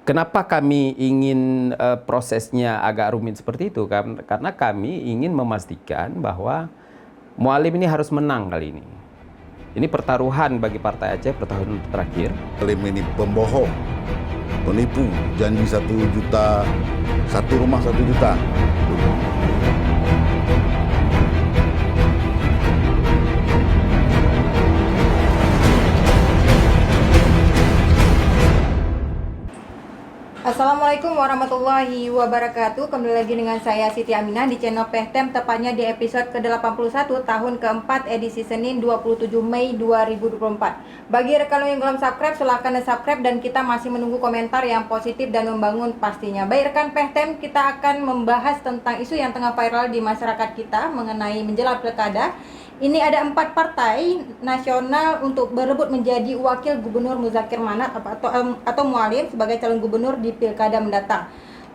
Kenapa kami ingin prosesnya agak rumit seperti itu? Karena kami ingin memastikan bahwa Mualim ini harus menang kali ini. Ini pertaruhan bagi Partai Aceh pertaruhan terakhir. Mualim ini pembohong, penipu, janji 1 juta, satu rumah 1 juta. Assalamualaikum warahmatullahi wabarakatuh. Kembali lagi dengan saya Siti Aminah di channel Pehtem, tepatnya di episode ke-81 tahun keempat edisi Senin 27 Mei 2024. Bagi rekan yang belum subscribe, silahkan subscribe dan kita masih menunggu komentar yang positif dan membangun pastinya. Baik rekan Pehtem, kita akan membahas tentang isu yang tengah viral di masyarakat kita mengenai menjelang pilkada. Ini ada 4 partai nasional untuk berebut menjadi wakil gubernur Muzakir Manap atau Mualim sebagai calon gubernur di pilkada mendatang.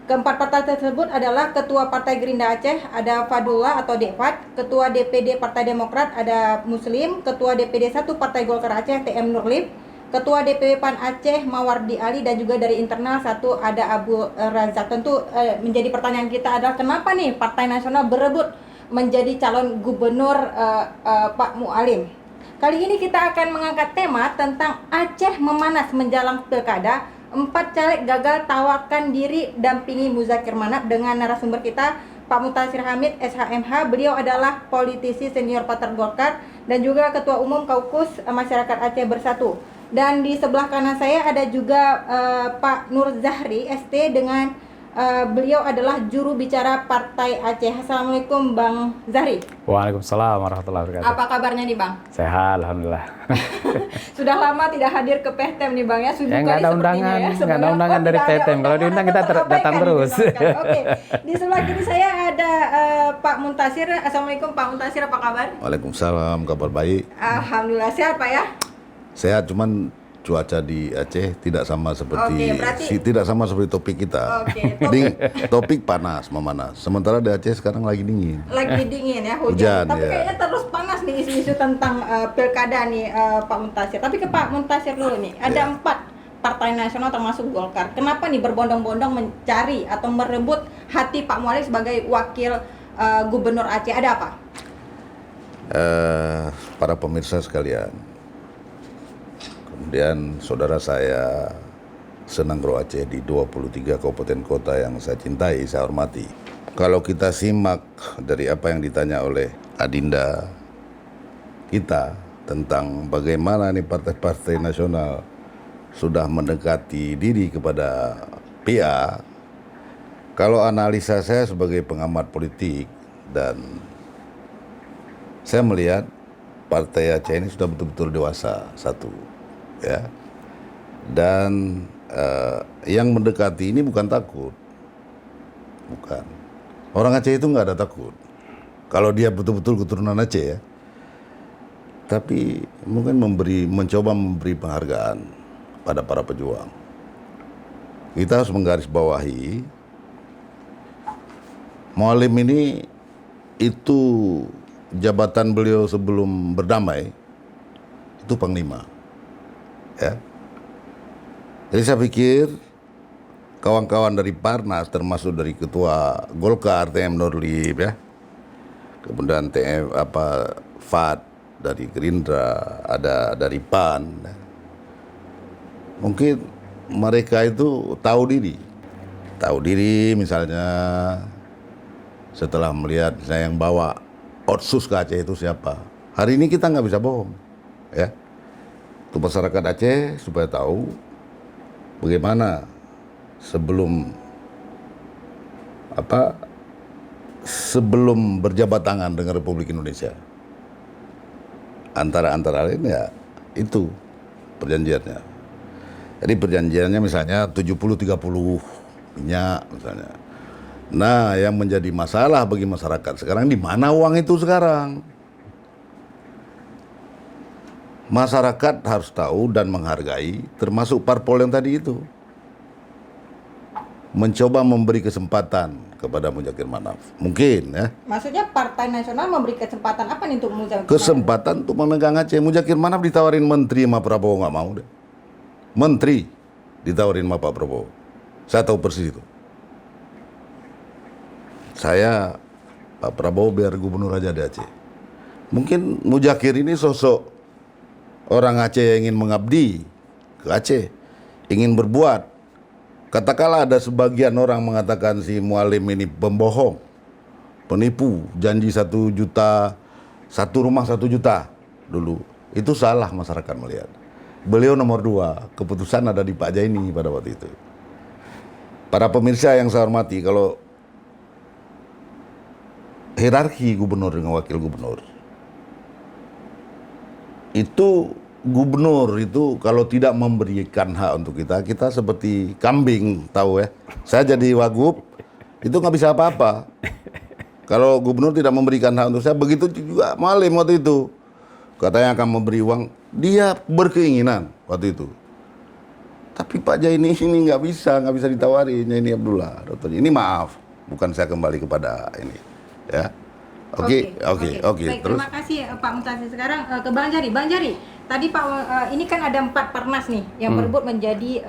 Keempat partai tersebut adalah Ketua Partai Gerindra Aceh ada Fadullah atau Dekfat, Ketua DPD Partai Demokrat ada Muslim, Ketua DPD 1 Partai Golkar Aceh TM Nurlip, Ketua DPW PAN Aceh Mawardi Ali, dan juga dari internal satu ada Abu Razak. Tentu menjadi pertanyaan kita adalah kenapa nih partai nasional berebut menjadi calon gubernur Pak Mualim. Kali ini kita akan mengangkat tema tentang Aceh memanas menjelang pilkada. 4 caleg gagal tawarkan diri dampingi Muzakir Manap dengan narasumber kita Pak Mutatsir Hamid SHMH. Beliau adalah politisi senior Partai Golkar dan juga Ketua Umum Kaukus Masyarakat Aceh Bersatu. Dan di sebelah kanan saya ada juga Pak Nur Zahri ST dengan beliau adalah juru bicara Partai Aceh. Assalamualaikum Bang Zahri. Waalaikumsalam warahmatullahi wabarakatuh. Apa kabarnya nih Bang? Sehat, alhamdulillah. Sudah lama tidak hadir ke Pehtem nih Bang ya. Nggak ada undangan, nggak ada undangan dari Pehtem. Kalau diundang kita datang terus. Oke. Di sebelah kiri saya ada Pak Muntasir. Assalamualaikum Pak Muntasir, apa kabar? Waalaikumsalam, kabar baik. Alhamdulillah sehat Pak ya. Sehat, cuman cuaca di Aceh tidak sama seperti tidak sama seperti topik kita. Topik panas, memanas. Sementara di Aceh sekarang lagi dingin. Lagi dingin ya, hujan. Tapi kayaknya terus panas nih isu-isu tentang pilkada nih Pak Muntasir. Tapi ke Pak Muntasir dulu nih. Ada 4 partai nasional termasuk Golkar. Kenapa nih berbondong-bondong mencari atau merebut hati Pak Mualim sebagai wakil gubernur Aceh? Ada apa? Para pemirsa sekalian, kemudian saudara saya Senang Gro Aceh di 23 kabupaten kota yang saya cintai, saya hormati. Kalau kita simak dari apa yang ditanya oleh Adinda kita tentang bagaimana nih partai-partai nasional sudah mendekati diri kepada PA, kalau analisa saya sebagai pengamat politik, dan saya melihat partai Aceh ini sudah betul-betul dewasa, satu. Ya, dan yang mendekati ini bukan takut, bukan. Orang Aceh itu nggak ada takut. Kalau dia betul-betul keturunan Aceh ya, tapi mungkin mencoba memberi penghargaan pada para pejuang. Kita harus menggarisbawahi, Mualim ini itu jabatan beliau sebelum berdamai itu panglima. Ya. Jadi saya pikir kawan-kawan dari Parnas, termasuk dari Ketua Golkar TM Nurlip ya, kemudian Fad dari Gerindra, ada dari PAN, ya. Mungkin mereka itu tahu diri misalnya setelah melihat saya yang bawa Otsus ke Aceh itu siapa. Hari ini kita nggak bisa bohong, ya. Untuk masyarakat Aceh supaya tahu bagaimana sebelum berjabat tangan dengan Republik Indonesia. Antara lain ya itu perjanjiannya. Jadi perjanjiannya misalnya 70-30 minyak misalnya. Nah, yang menjadi masalah bagi masyarakat sekarang, di mana uang itu sekarang? Masyarakat harus tahu dan menghargai, termasuk parpol yang tadi itu, mencoba memberi kesempatan kepada Muzakir Manap. Mungkin ya. Maksudnya partai nasional memberi kesempatan apa nih untuk Muzakir? Kesempatan untuk memegang Aceh. Muzakir Manap ditawarin menteri sama Prabowo, nggak mau deh. Menteri ditawarin sama Pak Prabowo. Saya tahu persis itu. Saya, Pak Prabowo biar gubernur aja di Aceh. Mungkin Muzakir ini sosok orang Aceh yang ingin mengabdi ke Aceh, ingin berbuat. Katakanlah ada sebagian orang mengatakan si Mualim ini pembohong, penipu, janji 1 juta, satu rumah 1 juta dulu. Itu salah masyarakat melihat. Beliau nomor 2, keputusan ada di Pak Jaini pada waktu itu. Para pemirsa yang saya hormati, kalau hierarki gubernur dengan wakil gubernur, itu gubernur itu kalau tidak memberikan hak untuk kita seperti kambing, tahu ya. Saya jadi wagub, itu nggak bisa apa-apa. Kalau gubernur tidak memberikan hak untuk saya, begitu juga Mualim waktu itu. Katanya akan memberi uang, dia berkeinginan waktu itu. Tapi Pak Jaini ini nggak bisa ditawari, Jaini Abdullah. Dokter. Ini maaf, bukan saya kembali kepada ini. Ya, oke. Baik, Terus, terima kasih Pak Mutasin. Sekarang ke Bang Jari. Bang Jari, tadi Pak ini kan ada 4 Parnas nih yang berebut menjadi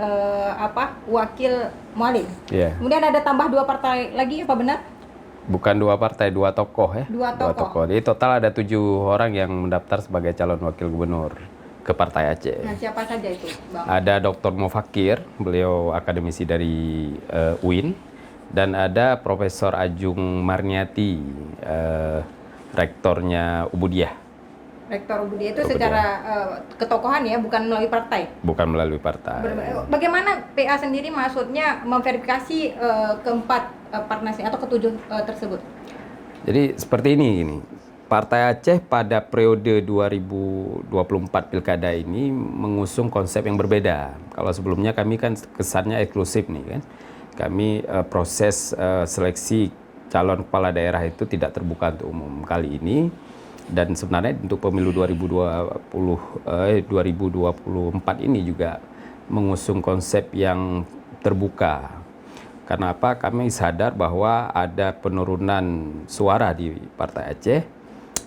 wakil Mualim. Iya. Kemudian ada tambah 2 partai lagi, apa benar? Bukan 2 partai, 2 tokoh ya. 2 tokoh. Jadi total ada 7 orang yang mendaftar sebagai calon wakil gubernur ke Partai Aceh. Nah, siapa saja itu, Bang? Ada Dr. Mufakir, beliau akademisi dari UIN. Dan ada Profesor Ajung Marniati, rektornya Ubudiyah. Rektor Budi itu secara ketokohan ya, bukan melalui partai. Bukan melalui partai. Bagaimana PA sendiri maksudnya memverifikasi keempat Parnas atau ketujuh tersebut? Jadi seperti ini. Partai Aceh pada periode 2024 Pilkada ini mengusung konsep yang berbeda. Kalau sebelumnya kami kan kesannya eksklusif nih kan. Kami proses seleksi calon kepala daerah itu tidak terbuka untuk umum. Kali ini dan sebenarnya untuk pemilu 2024 ini juga mengusung konsep yang terbuka. Karena apa? Kami sadar bahwa ada penurunan suara di Partai Aceh.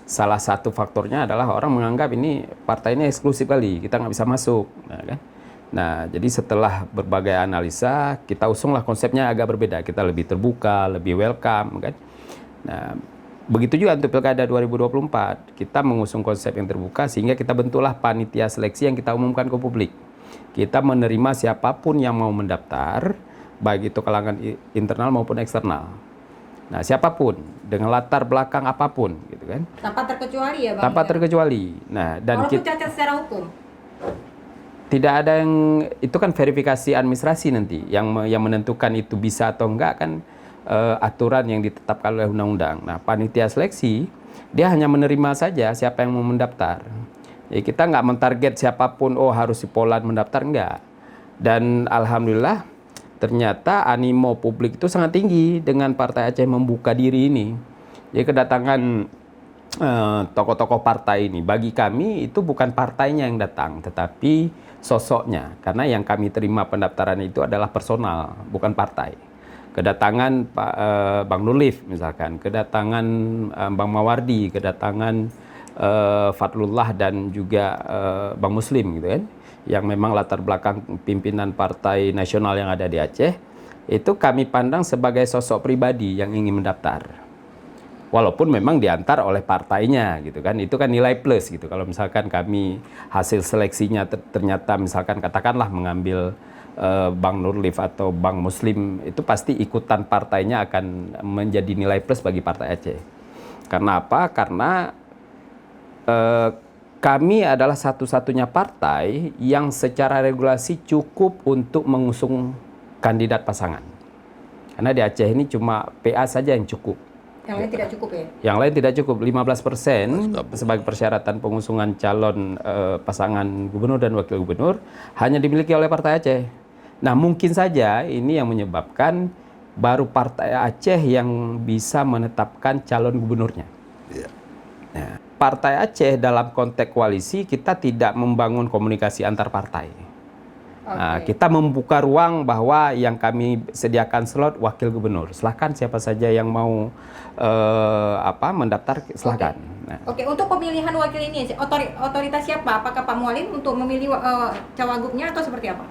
Salah satu faktornya adalah orang menganggap ini partai ini eksklusif kali, kita nggak bisa masuk. Nah, jadi setelah berbagai analisa, kita usunglah konsepnya agak berbeda. Kita lebih terbuka, lebih welcome, kan? Nah, begitu juga untuk Pilkada 2024. Kita mengusung konsep yang terbuka sehingga kita bentuklah panitia seleksi yang kita umumkan ke publik. Kita menerima siapapun yang mau mendaftar, baik itu kalangan internal maupun eksternal. Nah, siapapun dengan latar belakang apapun, gitu kan? Tanpa terkecuali ya, Bang? Tanpa terkecuali. Nah, dan walaupun cacat secara hukum. Tidak ada yang itu kan verifikasi administrasi nanti yang menentukan itu bisa atau enggak kan aturan yang ditetapkan oleh undang-undang. Nah, panitia seleksi dia hanya menerima saja siapa yang mau mendaftar. Ya, kita nggak mentarget siapapun harus si Polan mendaftar, enggak. Dan alhamdulillah ternyata animo publik itu sangat tinggi dengan Partai Aceh membuka diri ini. Jadi kedatangan tokoh-tokoh partai ini bagi kami itu bukan partainya yang datang, tetapi sosoknya. Karena yang kami terima pendaftaran itu adalah personal, bukan partai. Kedatangan Pak Bang Nurlif misalkan, kedatangan Bang Mawardi, kedatangan Fadlullah dan juga Bang Muslim gitu kan, yang memang latar belakang pimpinan partai nasional yang ada di Aceh, itu kami pandang sebagai sosok pribadi yang ingin mendaftar. Walaupun memang diantar oleh partainya gitu kan, itu kan nilai plus gitu. Kalau misalkan kami hasil seleksinya ternyata misalkan katakanlah mengambil Bang Nurlif atau Bang Muslim, itu pasti ikutan partainya akan menjadi nilai plus bagi Partai Aceh. Karena apa? Karena kami adalah satu-satunya partai yang secara regulasi cukup untuk mengusung kandidat pasangan. Karena di Aceh ini cuma PA saja yang cukup. Yang lain tidak cukup ya? Yang lain tidak cukup. 15% sebagai persyaratan pengusungan calon pasangan gubernur dan wakil gubernur hanya dimiliki oleh Partai Aceh. Nah, mungkin saja ini yang menyebabkan baru Partai Aceh yang bisa menetapkan calon gubernurnya. Yeah. Nah, Partai Aceh dalam konteks koalisi kita tidak membangun komunikasi antar partai. Nah, kita membuka ruang bahwa yang kami sediakan slot wakil gubernur. Silahkan siapa saja yang mau mendaftar, silahkan. Nah. Untuk pemilihan wakil ini otoritas siapa? Apakah Pak Mualim untuk memilih cawagupnya atau seperti apa?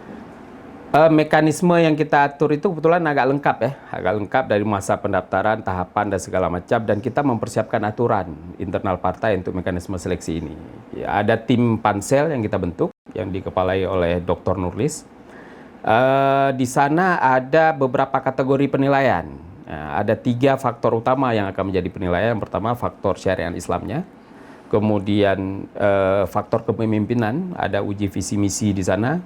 Mekanisme yang kita atur itu kebetulan agak lengkap ya, agak lengkap dari masa pendaftaran, tahapan dan segala macam, dan kita mempersiapkan aturan internal partai untuk mekanisme seleksi ini. Ya, ada tim pansel yang kita bentuk yang dikepalai oleh Dr. Nurlis. Di sana ada beberapa kategori penilaian. Ada 3 faktor utama yang akan menjadi penilaian. Yang pertama faktor syariat Islamnya, kemudian faktor kepemimpinan, ada uji visi misi di sana,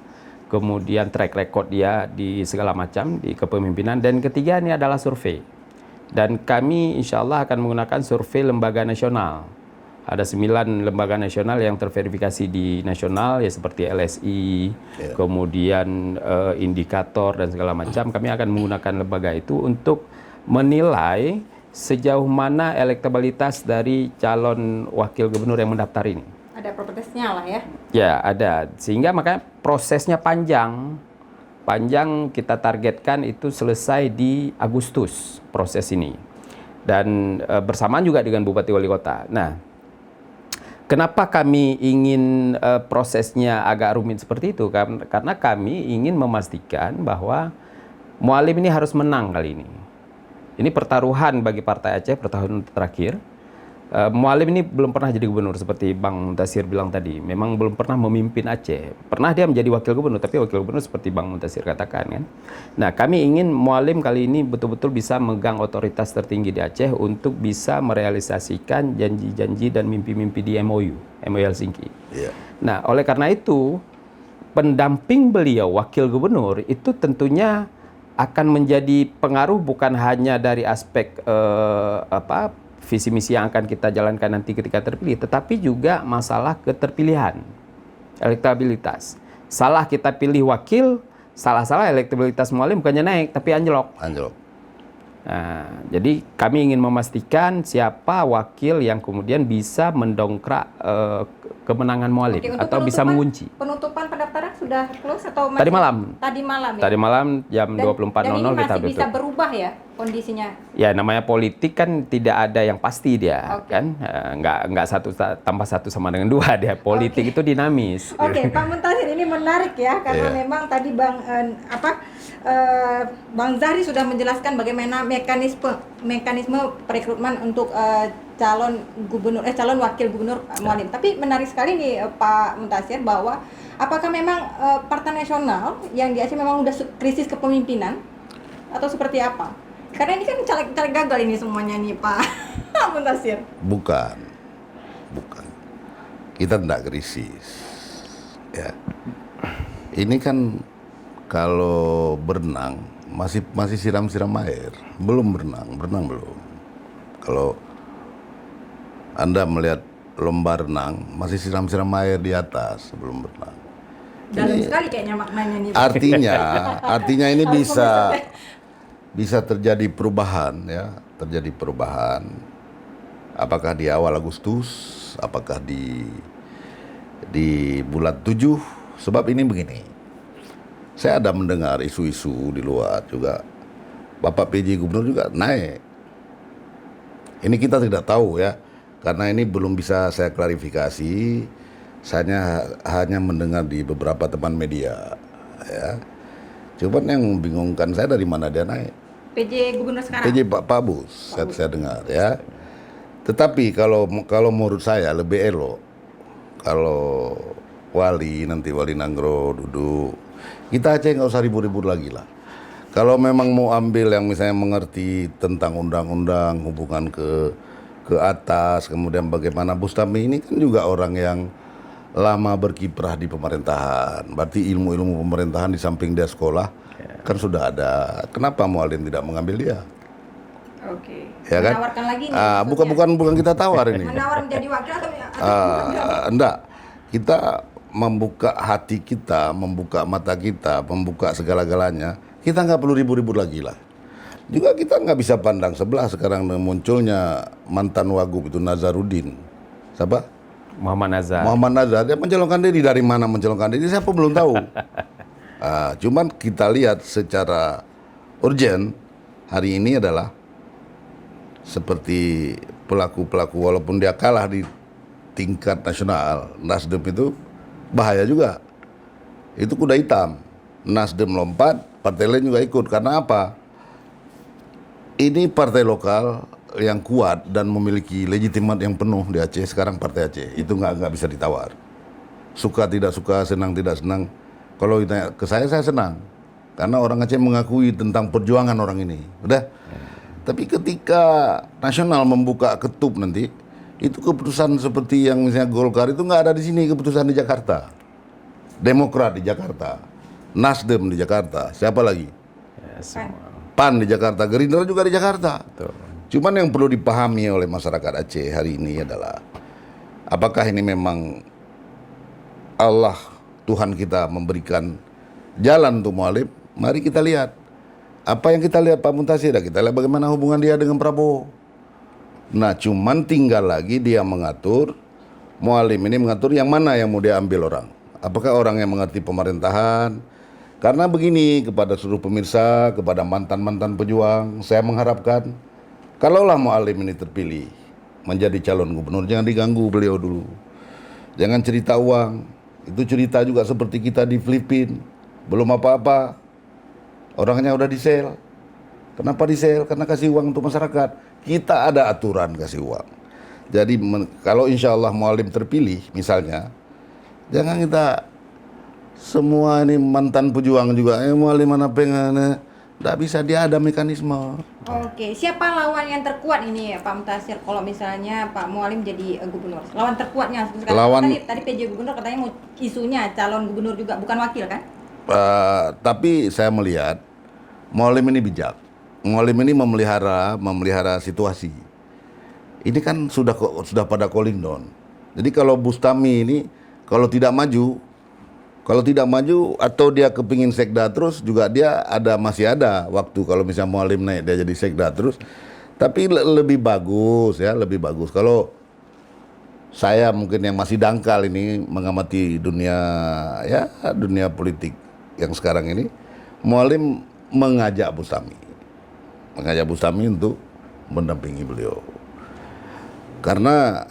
kemudian track record dia di segala macam di kepemimpinan, dan ketiga ini adalah survei. Dan kami insya Allah akan menggunakan survei lembaga nasional. Ada 9 lembaga nasional yang terverifikasi di nasional ya, seperti LSI, kemudian indikator dan segala macam. Kami akan menggunakan lembaga itu untuk menilai sejauh mana elektabilitas dari calon wakil gubernur yang mendaftar ini. Ada propertisnya lah ya. Ya, ada. Sehingga makanya prosesnya panjang. Panjang, kita targetkan itu selesai di Agustus proses ini. Dan bersamaan juga dengan Bupati Wali Kota. Nah, kenapa kami ingin prosesnya agak rumit seperti itu? Karena kami ingin memastikan bahwa Mualim ini harus menang kali ini. Ini pertaruhan bagi Partai Aceh pertaruhan terakhir. Mualim ini belum pernah jadi gubernur seperti Bang Muntasir bilang tadi. Memang belum pernah memimpin Aceh. Pernah dia menjadi wakil gubernur, tapi wakil gubernur seperti Bang Muntasir katakan kan. Nah, kami ingin Mualim kali ini betul-betul bisa megang otoritas tertinggi di Aceh untuk bisa merealisasikan janji-janji dan mimpi-mimpi di MOU Helsinki. Nah, oleh karena itu pendamping beliau wakil gubernur itu tentunya akan menjadi pengaruh bukan hanya dari aspek visi misi yang akan kita jalankan nanti ketika terpilih, tetapi juga masalah keterpilihan, elektabilitas. Salah kita pilih wakil, salah-salah elektabilitas Mualim bukannya naik, tapi anjlok. Nah, jadi kami ingin memastikan siapa wakil yang kemudian bisa mendongkrak kemenangan Mualim atau bisa mengunci. Penutupan pendaftaran sudah close atau masih? Tadi malam. Tadi malam ya. Tadi malam jam 24.00 kita masih tutup. bisa berubah ya kondisinya. Ya, namanya politik kan tidak ada yang pasti dia, kan? Nggak satu tambah satu sama dengan 2 dia. Politik itu dinamis. Oke, Pak Muntasir, ini menarik ya karena memang tadi Bang Zahri sudah menjelaskan bagaimana mekanisme perekrutmen untuk calon wakil gubernur Mualim. Tapi menarik sekali nih Pak Muntasir bahwa apakah memang Partai Nasional yang di Aceh memang udah krisis kepemimpinan atau seperti apa? Karena ini kan caleg gagal ini semuanya nih Pak Muntasir. Bukan. Kita tidak krisis. Ya. Ini kan kalau berenang masih siram-siram air, belum berenang belum. Kalau Anda melihat lomba renang masih siram-siram air di atas sebelum berenang. Dalam sekali kayaknya maknanya nih. Artinya ini bisa terjadi perubahan ya, terjadi perubahan. Apakah di awal Agustus, apakah di bulan 7, sebab ini begini. Saya ada mendengar isu-isu di luar juga. Bapak PJ Gubernur juga naik. Ini kita tidak tahu ya, karena ini belum bisa saya klarifikasi. Saya hanya mendengar di beberapa teman media. Ya. Cuman yang membingungkan saya dari mana dia naik. PJ Gubernur sekarang? PJ Pak Bus, saya dengar ya. Tetapi kalau menurut saya lebih elok kalau nanti Wali Nanggro duduk. Kita Aceh nggak usah ribut-ribut lagi lah. Kalau memang mau ambil yang misalnya mengerti tentang undang-undang, hubungan ke atas, kemudian bagaimana Bustami ini kan juga orang yang lama berkiprah di pemerintahan. Berarti ilmu-ilmu pemerintahan di samping dia sekolah kan sudah ada. Kenapa Mualim tidak mengambil dia? Oke. Ya kan? Menawarkan lagi nih. Bukan kita tawar ini. Menawar menjadi wakil atau enggak. Kita membuka hati kita, membuka mata kita, membuka segala-galanya. Kita nggak perlu ribut-ribut lagi lah. Juga kita nggak bisa pandang sebelah sekarang munculnya mantan wagub itu Nazarudin. Siapa? Muhammad Nazar. Dia mencalonkan diri, dari mana mencalonkan diri siapa belum tahu. Cuman kita lihat secara urgent hari ini adalah seperti pelaku-pelaku, walaupun dia kalah di tingkat nasional, Nasdem itu bahaya juga. Itu kuda hitam. Nasdem lompat, partai lain juga ikut. Karena apa? Ini partai lokal yang kuat dan memiliki legitimat yang penuh di Aceh. Sekarang partai Aceh itu nggak bisa ditawar. Suka tidak suka, senang tidak senang. Kalau ditanya ke saya senang karena orang Aceh mengakui tentang perjuangan orang ini. Udah. Tapi ketika nasional membuka ketup nanti, itu keputusan seperti yang misalnya Golkar itu nggak ada di sini, keputusan di Jakarta. Demokrat di Jakarta, Nasdem di Jakarta, siapa lagi? Ya, semua. PAN di Jakarta, Gerindra juga di Jakarta. Betul. Cuman yang perlu dipahami oleh masyarakat Aceh hari ini adalah apakah ini memang Allah Tuhan kita memberikan jalan untuk Mualim? Mari kita lihat. Apa yang kita lihat Pak Muntasir, kita lihat bagaimana hubungan dia dengan Prabowo. Nah, cuman tinggal lagi dia mengatur, Mualim ini mengatur yang mana yang mau dia ambil orang. Apakah orang yang mengerti pemerintahan? Karena begini, kepada seluruh pemirsa, kepada mantan-mantan pejuang, saya mengharapkan kalaulah Mualim ini terpilih menjadi calon gubernur, jangan diganggu beliau dulu. Jangan cerita uang. Itu cerita juga seperti kita di Filipina. Belum apa-apa, orangnya udah di-sell. Kenapa di-sell? Karena kasih uang untuk masyarakat. Kita ada aturan kasih uang. Jadi kalau insya Allah Mualim terpilih misalnya, jangan kita semua ini mantan pejuang juga, Mualim mana pengen, tidak bisa, dia ada mekanisme. Oke, siapa lawan yang terkuat ini Pak Muntasir kalau misalnya Pak Mualim jadi gubernur? Lawan terkuatnya sekarang tadi PJ gubernur katanya mau isunya calon gubernur juga, bukan wakil kan? Tapi saya melihat Mualim ini bijak. Mualim ini memelihara situasi. Ini kan sudah pada cooling down. Jadi kalau Bustami ini kalau tidak maju atau dia kepingin sekda terus juga dia masih ada waktu kalau misalnya Mualim naik dia jadi sekda terus. Tapi lebih bagus kalau saya mungkin yang masih dangkal ini mengamati dunia politik yang sekarang ini, Mualim mengajak Bustami untuk mendampingi beliau. Karena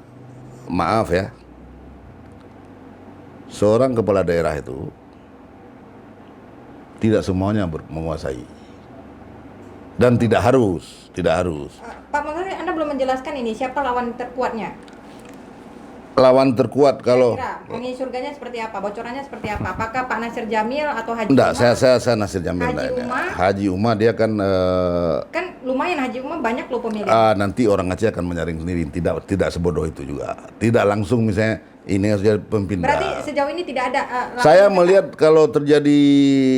maaf ya, seorang kepala daerah itu tidak semuanya menguasai dan tidak harus. Pak Muntasir, Anda belum menjelaskan ini siapa lawan terkuatnya? Lawan terkuat kalau penghuni surganya seperti apa? Bocorannya seperti apa? Apakah Pak Nasir Jamil atau Haji enggak, Umar? saya Nasir Jamil. Haji Umar dia kan lumayan, Haji Umar banyak loh pemilih. Nanti orang Aceh akan menyaring sendiri, tidak sebodoh itu juga. Tidak langsung misalnya ini harus jadi pemimpin. Berarti sejauh ini tidak ada saya melihat kalau terjadi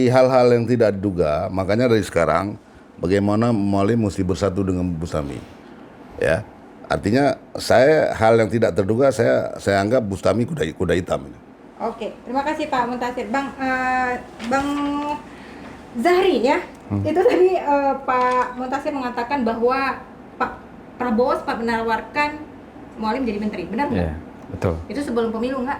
hal-hal yang tidak diduga, makanya dari sekarang bagaimana Mualim mesti bersatu dengan Bustami. Ya. Artinya hal yang tidak terduga saya anggap Bustami kuda hitam ini. Oke, terima kasih Pak Muntasir. Bang Zahri ya, itu tadi Pak Muntasir mengatakan bahwa Pak Prabowo sempat menawarkan Mualim jadi menteri, benar nggak? Ya, betul. Itu sebelum pemilu nggak?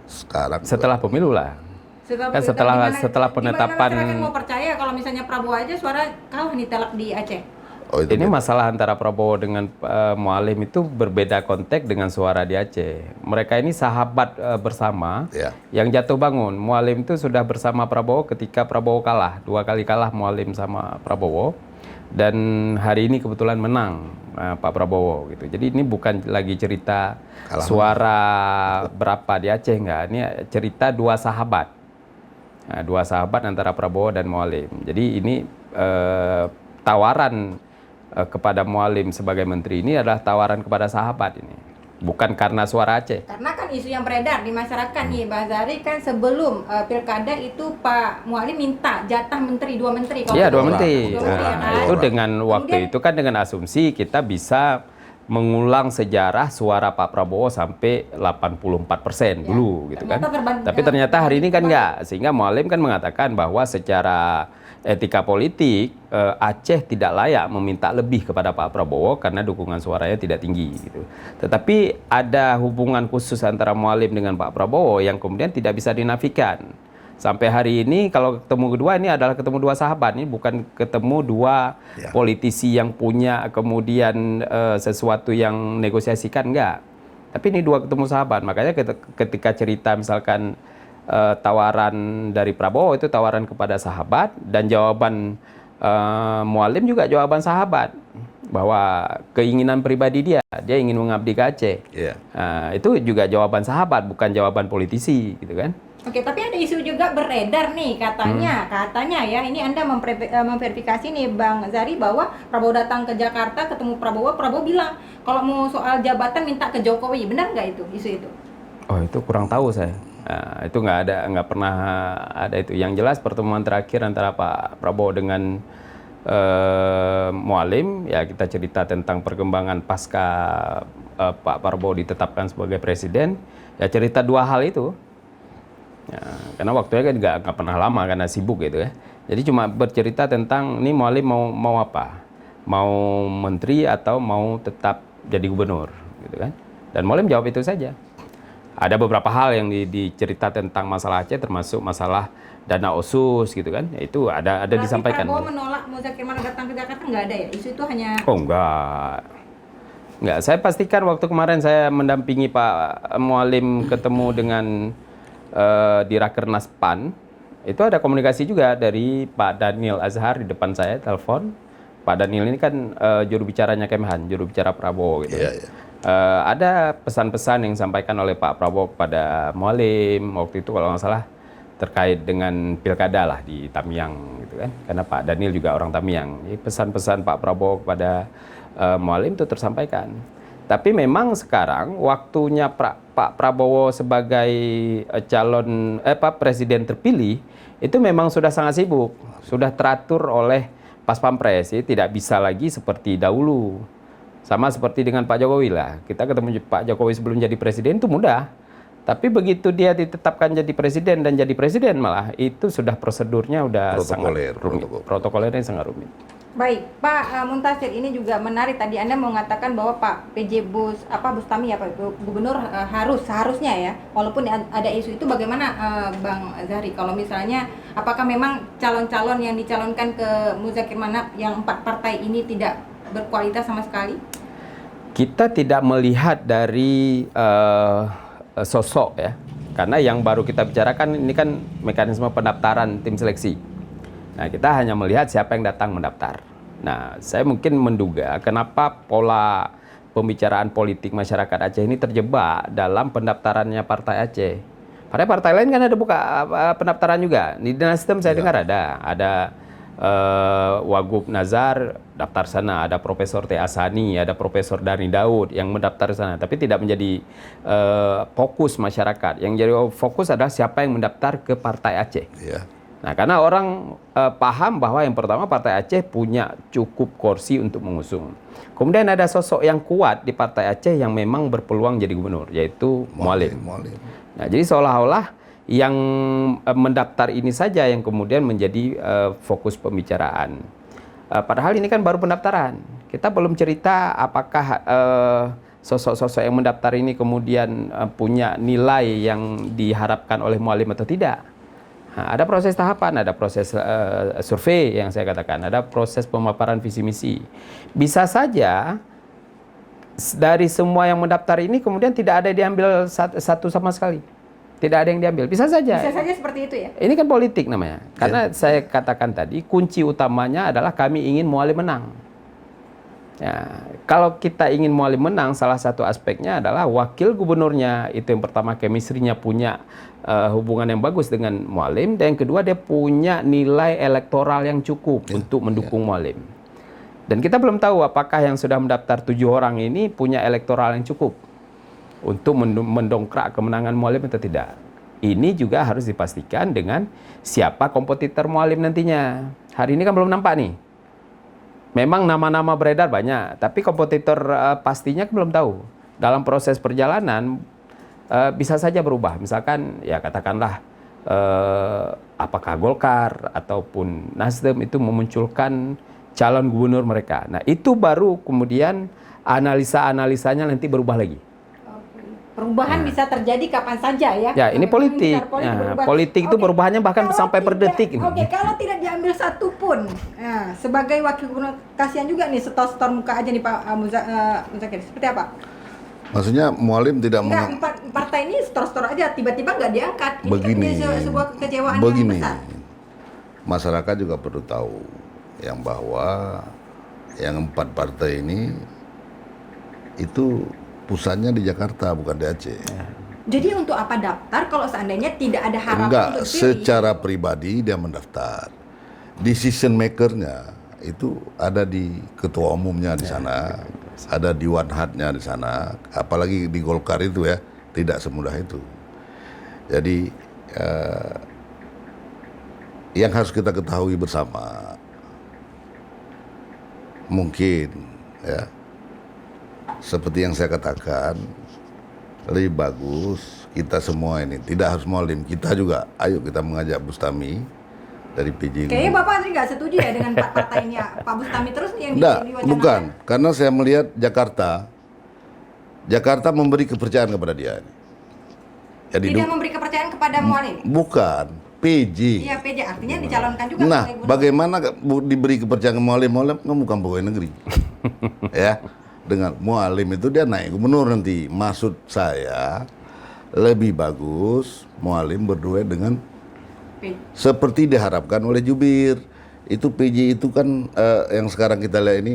Sekarang Setelah pemilu lah. Setelah penetapan. Gimana masyarakat mau percaya kalau misalnya Prabowo aja suara kalah nih telak di Aceh? Ini masalah antara Prabowo dengan Mualim itu berbeda konteks dengan suara di Aceh. Mereka ini sahabat bersama yang jatuh bangun. Mualim itu sudah bersama Prabowo ketika Prabowo kalah. 2 kali kalah Mualim sama Prabowo. Dan hari ini kebetulan menang Pak Prabowo gitu. Jadi ini bukan lagi cerita suara berapa di Aceh, enggak. Ini cerita 2 sahabat. 2 sahabat antara Prabowo dan Mualim. Jadi ini tawaran kepada Mualim sebagai menteri ini adalah tawaran kepada sahabat ini, bukan karena suara Aceh. Karena kan isu yang beredar di masyarakat nih, Bang Zahri, kan sebelum pilkada itu Pak Mualim minta jatah menteri, 2 menteri. Iya, 2 menteri. Kan? Itu dengan waktu itu kan dengan asumsi kita bisa mengulang sejarah suara Pak Prabowo sampai 84% dulu gitu kan. Tapi ternyata hari ini kan enggak, sehingga Mualim kan mengatakan bahwa secara etika politik Aceh tidak layak meminta lebih kepada Pak Prabowo karena dukungan suaranya tidak tinggi gitu. Tetapi ada hubungan khusus antara Mualim dengan Pak Prabowo yang kemudian tidak bisa dinafikan. Sampai hari ini kalau ketemu kedua ini adalah ketemu 2 sahabat, ini bukan ketemu 2 politisi yang punya kemudian sesuatu yang negosiasikan, enggak. Tapi ini 2 ketemu sahabat. Makanya ketika cerita misalkan tawaran dari Prabowo itu tawaran kepada sahabat, dan jawaban Mualim juga jawaban sahabat bahwa keinginan pribadi dia ingin mengabdi ke Aceh. Iya. Itu juga jawaban sahabat, bukan jawaban politisi, gitu kan? Oke, tapi ada isu juga beredar nih katanya ya, ini Anda memverifikasi nih Bang Zari bahwa Prabowo datang ke Jakarta ketemu Prabowo bilang kalau mau soal jabatan minta ke Jokowi, benar nggak itu isu itu? Oh, itu kurang tahu saya. Itu nggak pernah ada itu. Yang jelas pertemuan terakhir antara Pak Prabowo dengan Mualim, ya kita cerita tentang perkembangan pasca Pak Prabowo ditetapkan sebagai presiden, ya cerita dua hal itu. Ya, karena waktunya kan nggak pernah lama karena sibuk gitu ya. Jadi cuma bercerita tentang ini Mualim mau apa, mau menteri atau mau tetap jadi gubernur, gitu kan. Dan Mualim jawab itu saja. Ada beberapa hal yang dicerita tentang masalah Aceh, termasuk masalah dana OSUS gitu kan. Itu ada disampaikan. Tapi Prabowo menolak Muzakir Manak datang ke Jakarta, nggak ada ya? Isu itu hanya... Oh, enggak. Saya pastikan waktu kemarin saya mendampingi Pak Mualim ketemu dengan di Rakernas PAN, itu ada komunikasi juga dari Pak Daniel Azhar di depan saya, telepon. Pak Daniel ini kan juru bicaranya Kemhan, juru bicara Prabowo gitu. Iya, iya. Ada pesan-pesan yang disampaikan oleh Pak Prabowo kepada Mualim waktu itu kalau nggak salah terkait dengan pilkada lah di Tamiang gitu kan, karena Pak Daniel juga orang Tamiang. Jadi pesan-pesan Pak Prabowo kepada Mualim itu tersampaikan. Tapi memang sekarang waktunya Pak Prabowo sebagai calon presiden terpilih itu memang sudah sangat sibuk, sudah teratur oleh Pas Pampres, tidak bisa lagi seperti dahulu. Sama seperti dengan Pak Jokowi lah. Kita ketemu Pak Jokowi sebelum jadi presiden itu mudah. Tapi begitu dia ditetapkan jadi presiden dan jadi presiden malah itu sudah prosedurnya udah sangat rumit. Protokolernya sangat rumit. Baik, Pak Muntasir, ini juga menarik tadi Anda mengatakan bahwa Pak PJ Bustami ya Pak Gubernur seharusnya ya, walaupun ada isu itu, bagaimana Bang Zahri kalau misalnya apakah memang calon-calon yang dicalonkan ke Muzakir Manak yang 4 partai ini tidak berkualitas sama sekali? Kita tidak melihat dari sosok ya, karena yang baru kita bicarakan ini kan mekanisme pendaftaran tim seleksi. Nah, kita hanya melihat siapa yang datang mendaftar. Nah, saya mungkin menduga kenapa pola pembicaraan politik masyarakat Aceh ini terjebak dalam pendaftarannya partai Aceh. Padahal partai lain kan ada buka pendaftaran juga. Di Nasdem saya dengar ada Wagub Nazar daftar sana, ada Profesor T. Asani, ada Profesor Dani Daud yang mendaftar sana, tapi tidak menjadi fokus masyarakat. Yang jadi fokus adalah siapa yang mendaftar ke partai Aceh. Iya. Nah, karena orang paham bahwa yang pertama Partai Aceh punya cukup kursi untuk mengusung. Kemudian ada sosok yang kuat di Partai Aceh yang memang berpeluang jadi gubernur, yaitu Mualim. Nah, jadi seolah-olah yang mendaftar ini saja yang kemudian menjadi fokus pembicaraan. Padahal ini kan baru pendaftaran. Kita belum cerita apakah sosok-sosok yang mendaftar ini kemudian punya nilai yang diharapkan oleh Mualim atau tidak. Nah, ada proses tahapan, ada proses survei yang saya katakan, ada proses pemaparan visi misi. Bisa saja dari semua yang mendaftar ini kemudian tidak ada yang diambil satu sama sekali. Tidak ada yang diambil. Bisa saja. Bisa saja seperti itu ya. Ini kan politik namanya. Karena saya katakan tadi kunci utamanya adalah kami ingin Mualim menang. Ya, kalau kita ingin Mualim menang, salah satu aspeknya adalah wakil gubernurnya itu yang pertama chemistry-nya punya hubungan yang bagus dengan Mualim, dan yang kedua dia punya nilai elektoral yang cukup untuk mendukung Mualim. Dan kita belum tahu apakah yang sudah mendaftar 7 orang ini punya elektoral yang cukup untuk mendongkrak kemenangan Mualim atau tidak. Ini juga harus dipastikan dengan siapa kompetitor Mualim nantinya. Hari ini kan belum nampak nih. Memang nama-nama beredar banyak, tapi kompetitor pastinya belum tahu. Dalam proses perjalanan bisa saja berubah. Misalkan ya katakanlah apakah Golkar ataupun Nasdem itu memunculkan calon gubernur mereka. Nah, itu baru kemudian analisa-analisanya nanti berubah lagi. Perubahan bisa terjadi kapan saja ya. Ya, ini politik. Politik itu perubahannya bahkan sampai per detik ini. Oke, kalau tidak diambil satu pun, sebagai wakil gubernur, kasihan juga nih setor-setor muka aja nih Pak Muzakir. Seperti apa? Maksudnya Mualim tidak Enggak, partai ini setor-setor aja, tiba-tiba nggak diangkat. Ini Begini. kan jadi sebuah kekecewaan Begini, yang besar. masyarakat juga perlu tahu yang bahwa yang 4 partai ini itu pusatnya di Jakarta bukan di Aceh. Jadi untuk apa daftar kalau seandainya tidak ada harapan Enggak, untuk pilih? secara pribadi dia mendaftar. Decision makernya itu ada di ketua umumnya di sana, ada di Wanhatnya di sana, apalagi di Golkar itu ya, tidak semudah itu. Jadi yang harus kita ketahui bersama, mungkin ya, seperti yang saya katakan, lebih bagus kita semua ini, tidak harus Mualim, kita juga, ayo kita mengajak Bustami dari PJ. Kayaknya Bapak Andri nggak setuju ya dengan partai ini ya, Pak Bustami terus nih yang Enggak, diwacanakan. bukan, karena saya melihat Jakarta memberi kepercayaan kepada dia. Jadi Tidak memberi kepercayaan kepada Mualim. bukan, PJ. Iya, PJ artinya dicalonkan juga. Nah, sebagai gubernur. bagaimana diberi kepercayaan ke Mualim kamu bukan pegawai negeri. Ya, dengan Mualim itu dia naik gubernur nanti. Maksud saya lebih bagus Mualim berduet dengan PJ. seperti diharapkan oleh Jubir. Itu PJ itu kan yang sekarang kita lihat ini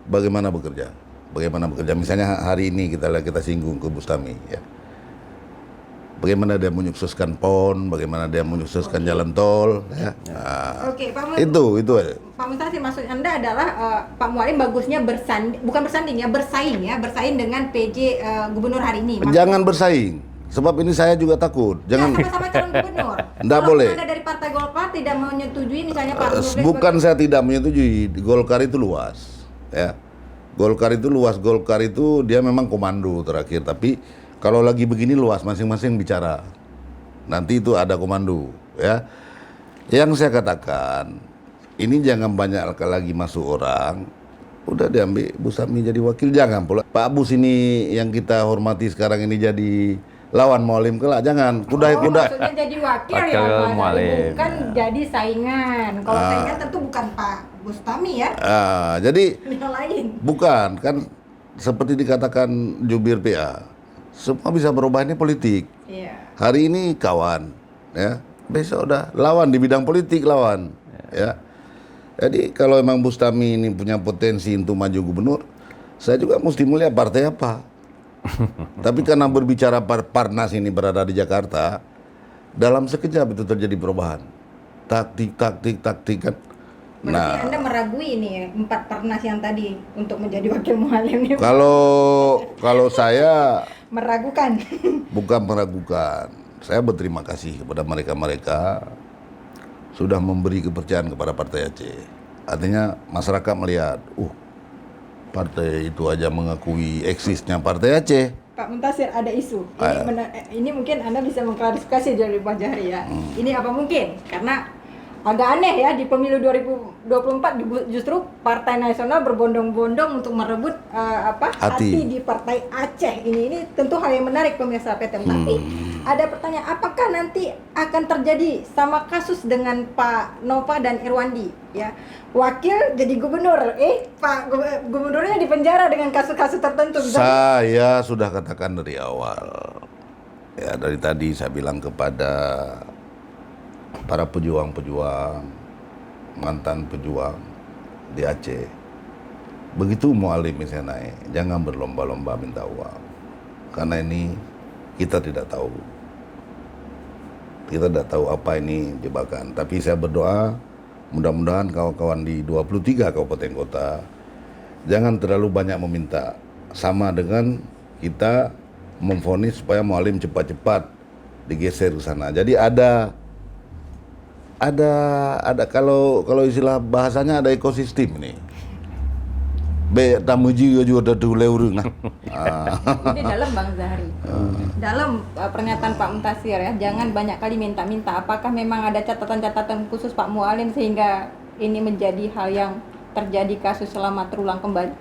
bagaimana bekerja. Bagaimana bekerja. Misalnya hari ini kita singgung ke Bustami ya. Bagaimana dia menyukseskan PON, bagaimana dia menyukseskan jalan tol ya. Nah, Oke, Pak itu aja. Pak Mustasi, maksud Anda adalah Pak Mualim bagusnya bersaing dengan PJ gubernur hari ini. Jangan bersaing. Sebab ini saya juga takut. Jangan. Sama-sama calon gubernur. Nggak Kalau boleh. Anda dari Partai Golkar tidak menyetujui misalnya Pak Gubernur Bukan saya tidak menyetujui. Golkar itu luas, ya. Golkar itu luas. Golkar itu dia memang komando terakhir. Tapi kalau lagi begini luas, masing-masing bicara. Nanti itu ada komando, ya. Yang saya katakan, ini jangan banyak lagi masuk orang. Udah diambil Bustami jadi wakil, jangan pula Pak Bus ini yang kita hormati sekarang ini jadi lawan Mualim kelak, jangan. maksudnya jadi wakil ya Wakil Pak, Mualim. bukan jadi saingan. Kalau saingan tentu bukan Pak Bustami ya, Jadi yang lain. bukan, kan seperti dikatakan Jubir PA, semua bisa berubah, ini politik. Iya. Hari ini kawan, ya, besok udah lawan di bidang politik lawan, ya. Jadi kalau emang Bustami ini punya potensi untuk maju gubernur, saya juga mesti melihat partai apa. Tapi karena berbicara Parnas ini berada di Jakarta, dalam sekejap itu terjadi perubahan. Taktik kan. Berarti Anda meragui ini ya, 4 Parnas yang tadi untuk menjadi wakil Mualim ini. Kalau saya Meragukan. bukan meragukan, saya berterima kasih kepada mereka sudah memberi kepercayaan kepada Partai Aceh. Artinya masyarakat melihat, partai itu aja mengakui eksisnya Partai Aceh. Pak Muntasir, ada isu. Ini mungkin Anda bisa mengklarifikasi dari Pak Jahri ya. Ini apa mungkin? Karena agak aneh ya, di pemilu 2024 justru Partai Nasional berbondong-bondong untuk merebut hati di Partai Aceh. Ini tentu hal yang menarik pemirsa PTM. Tapi ada pertanyaan, apakah nanti akan terjadi sama kasus dengan Pak Nova dan Irwandi ya? Wakil jadi gubernur, Pak gubernurnya di penjara dengan kasus-kasus tertentu. Saya sudah katakan dari awal. Ya, dari tadi saya bilang kepada para pejuang-pejuang, mantan pejuang di Aceh, begitu Mualim misalnya naik, jangan berlomba-lomba minta uang, karena ini kita tidak tahu apa ini jebakan. Tapi saya berdoa mudah-mudahan kawan-kawan di 23 kabupaten kota jangan terlalu banyak meminta, sama dengan kita memvonis supaya Mualim cepat-cepat digeser ke sana. Jadi ada kalau istilah bahasanya ada ekosistem ini. Tamuji juga ada urung nah. Ini dalam Bang Zahri. Dalam pernyataan Pak Muntasir ya, jangan banyak kali minta-minta. Apakah memang ada catatan-catatan khusus Pak Mualim sehingga ini menjadi hal yang terjadi kasus selama terulang kembali?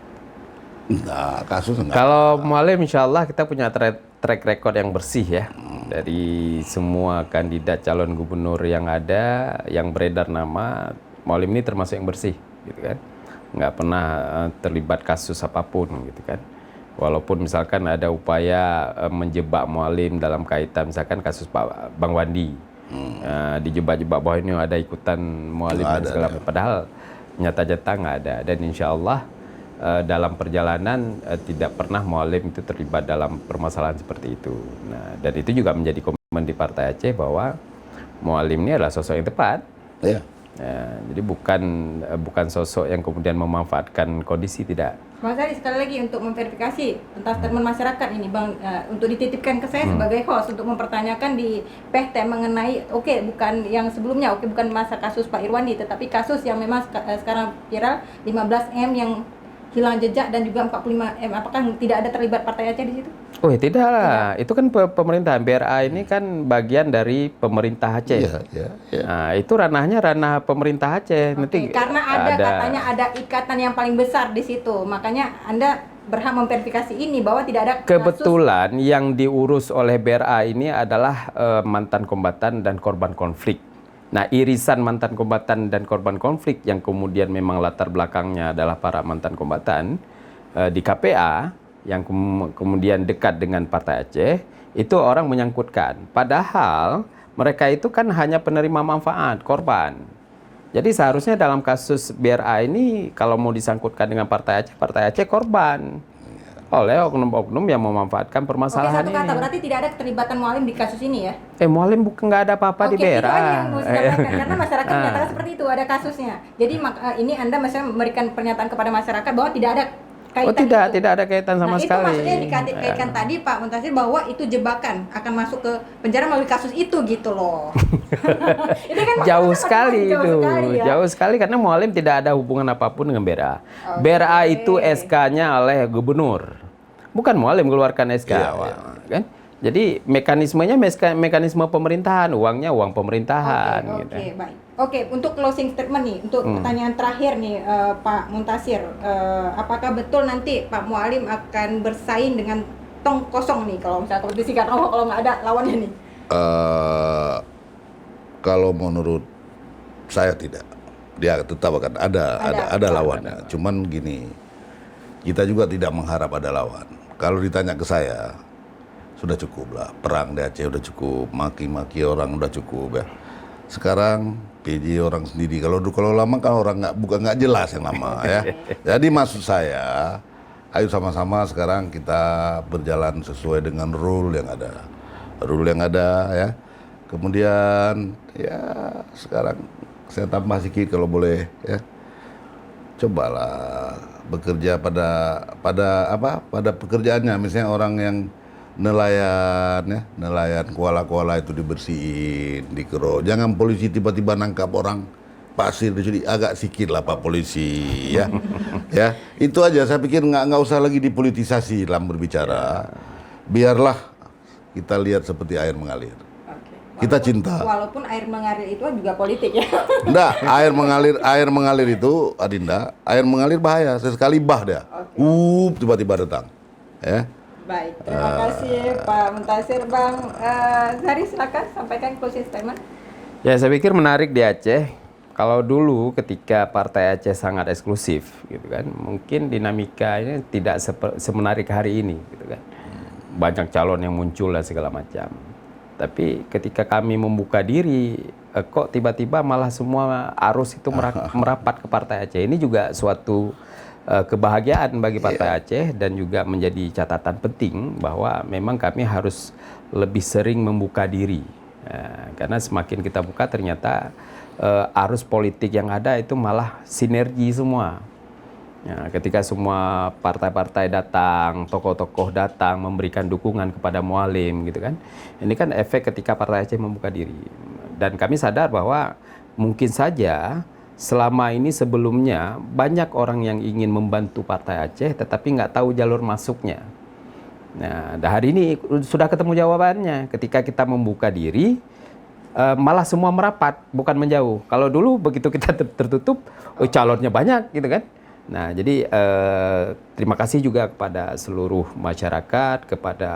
Nah, kasus enggak. Kalau Mualim insya Allah kita punya track record yang bersih ya. Dari semua kandidat calon gubernur yang ada, yang beredar nama, Mualim ini termasuk yang bersih gitu kan. Nggak pernah terlibat kasus apapun gitu kan. Walaupun misalkan ada upaya menjebak Mualim dalam kaitan misalkan kasus Pak Bang Wandi. Dijebak-jebak bahwa ini ada ikutan Mualim dan segala macam. Padahal nyata-nyata nggak ada. Dan insya Allah dalam perjalanan tidak pernah Mualim itu terlibat dalam permasalahan seperti itu. Nah, dan itu juga menjadi komitmen di Partai Aceh bahwa Mualim ini adalah sosok yang tepat. Ya. Jadi bukan sosok yang kemudian memanfaatkan kondisi, tidak. Bang Sari, sekali lagi untuk memverifikasi tentang statement masyarakat ini, Bang, untuk dititipkan ke saya sebagai host untuk mempertanyakan di PEHTEM mengenai bukan yang sebelumnya, bukan masa kasus Pak Irwandi, tetapi kasus yang memang sekarang viral 15M yang hilang jejak dan juga 45M, apakah tidak ada terlibat Partai Aceh di situ? Oh ya, tidak lah, itu kan pemerintahan. BRA ini kan bagian dari pemerintah Aceh. Iya. Nah, itu ranahnya ranah pemerintah Aceh. Nanti karena katanya ada ikatan yang paling besar di situ, makanya Anda berhak memverifikasi ini bahwa tidak ada kebetulan yang diurus oleh BRA ini adalah mantan kombatan dan korban konflik. Nah, irisan mantan kombatan dan korban konflik yang kemudian memang latar belakangnya adalah para mantan kombatan di KPA yang kemudian dekat dengan Partai Aceh, itu orang menyangkutkan. Padahal mereka itu kan hanya penerima manfaat, korban. Jadi seharusnya dalam kasus BRA ini kalau mau disangkutkan dengan Partai Aceh korban oleh oknum-oknum yang memanfaatkan permasalahan ini. Oke, satu kata, berarti tidak ada keterlibatan Mualim di kasus ini ya? Mualim bukan, nggak ada apa-apa di BRA. Itu aja yang mau saya sampaikan, karena masyarakat menyatakan seperti itu, ada kasusnya. Jadi ini Anda misalnya memberikan pernyataan kepada masyarakat bahwa tidak ada kaitan tidak ada kaitan sama sekali. Itu maksudnya dikaitkan tadi Pak Muntasir bahwa itu jebakan, akan masuk ke penjara melalui kasus itu gitu loh. Itu kan jauh sekali itu. Ya? Jauh sekali karena Mualim tidak ada hubungan apapun dengan BRA. BRA itu SK-nya oleh gubernur. Bukan Mualim keluarkan SK, kan? Jadi mekanismenya mekanisme pemerintahan, uangnya uang pemerintahan. Oke, baik. Oke, untuk closing statement nih, untuk pertanyaan terakhir nih Pak Muntasir, apakah betul nanti Pak Mualim akan bersaing dengan tong kosong nih kalau misalnya kompetisi karena kalau nggak ada lawannya nih? Kalau menurut saya tidak, dia tetap akan ada lawannya. Cuman gini, kita juga tidak mengharap ada lawan. Kalau ditanya ke saya, sudah cukup lah, perang di Aceh udah cukup, maki-maki orang udah cukup ya. Sekarang PJ orang sendiri. Kalau lama kan orang nggak jelas yang lama ya. Jadi maksud saya, ayo sama-sama sekarang kita berjalan sesuai dengan rule yang ada ya. Kemudian ya sekarang saya tambah sedikit kalau boleh ya. Cobalah bekerja pada pekerjaannya, misalnya orang yang nelayan kuala-kuala itu dibersihin, dikerok. Jangan polisi tiba-tiba nangkap orang pasir di sini, agak sikit lah Pak Polisi ya. Ya, itu aja saya pikir nggak usah lagi dipolitisasi dalam berbicara. Biarlah kita lihat seperti air mengalir. Kita cinta. Walaupun air mengalir itu juga politik ya. Enggak, air mengalir itu Adinda, air mengalir bahaya. Sesekali bah dia. Tiba-tiba datang. Ya. Baik, terima kasih Pak Muntasir. Bang Sari, silakan sampaikan closing statement. Ya, saya pikir menarik di Aceh. Kalau dulu ketika Partai Aceh sangat eksklusif, gitu kan, mungkin dinamikanya tidak semenarik hari ini, gitu kan. Banyak calon yang muncul dan segala macam. Tapi ketika kami membuka diri, kok tiba-tiba malah semua arus itu merapat ke Partai Aceh. Ini juga suatu kebahagiaan bagi Partai Aceh dan juga menjadi catatan penting bahwa memang kami harus lebih sering membuka diri. Karena semakin kita buka ternyata arus politik yang ada itu malah sinergi semua. Ya, ketika semua partai-partai datang, tokoh-tokoh datang memberikan dukungan kepada Mualim gitu kan. Ini kan efek ketika Partai Aceh membuka diri. Dan kami sadar bahwa mungkin saja selama ini sebelumnya banyak orang yang ingin membantu Partai Aceh tetapi nggak tahu jalur masuknya. Nah, hari ini sudah ketemu jawabannya. Ketika kita membuka diri, malah semua merapat, bukan menjauh. Kalau dulu begitu kita tertutup, calonnya banyak gitu kan. Nah, jadi terima kasih juga kepada seluruh masyarakat, kepada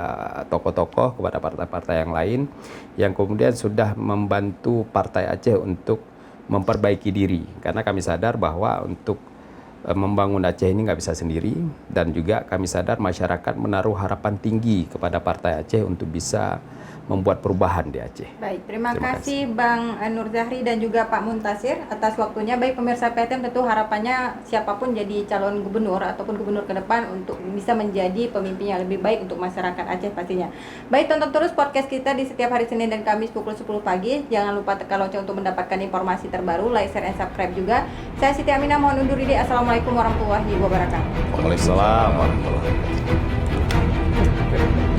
tokoh-tokoh, kepada partai-partai yang lain yang kemudian sudah membantu Partai Aceh untuk memperbaiki diri. Karena kami sadar bahwa untuk membangun Aceh ini nggak bisa sendiri, dan juga kami sadar masyarakat menaruh harapan tinggi kepada Partai Aceh untuk bisa membuat perubahan di Aceh. Baik, terima kasih Bang Nur Zahri dan juga Pak Muntasir atas waktunya. Baik pemirsa PTM, tentu harapannya siapapun jadi calon gubernur ataupun gubernur ke depan untuk bisa menjadi pemimpin yang lebih baik untuk masyarakat Aceh pastinya. Baik, tonton terus podcast kita di setiap hari Senin dan Kamis pukul 10 pagi. Jangan lupa tekan lonceng untuk mendapatkan informasi terbaru, like, share, and subscribe juga. Saya Siti Aminah, mohon undur diri. Assalamualaikum warahmatullahi wabarakatuh. Waalaikumsalam warahmatullahi wabarakatuh.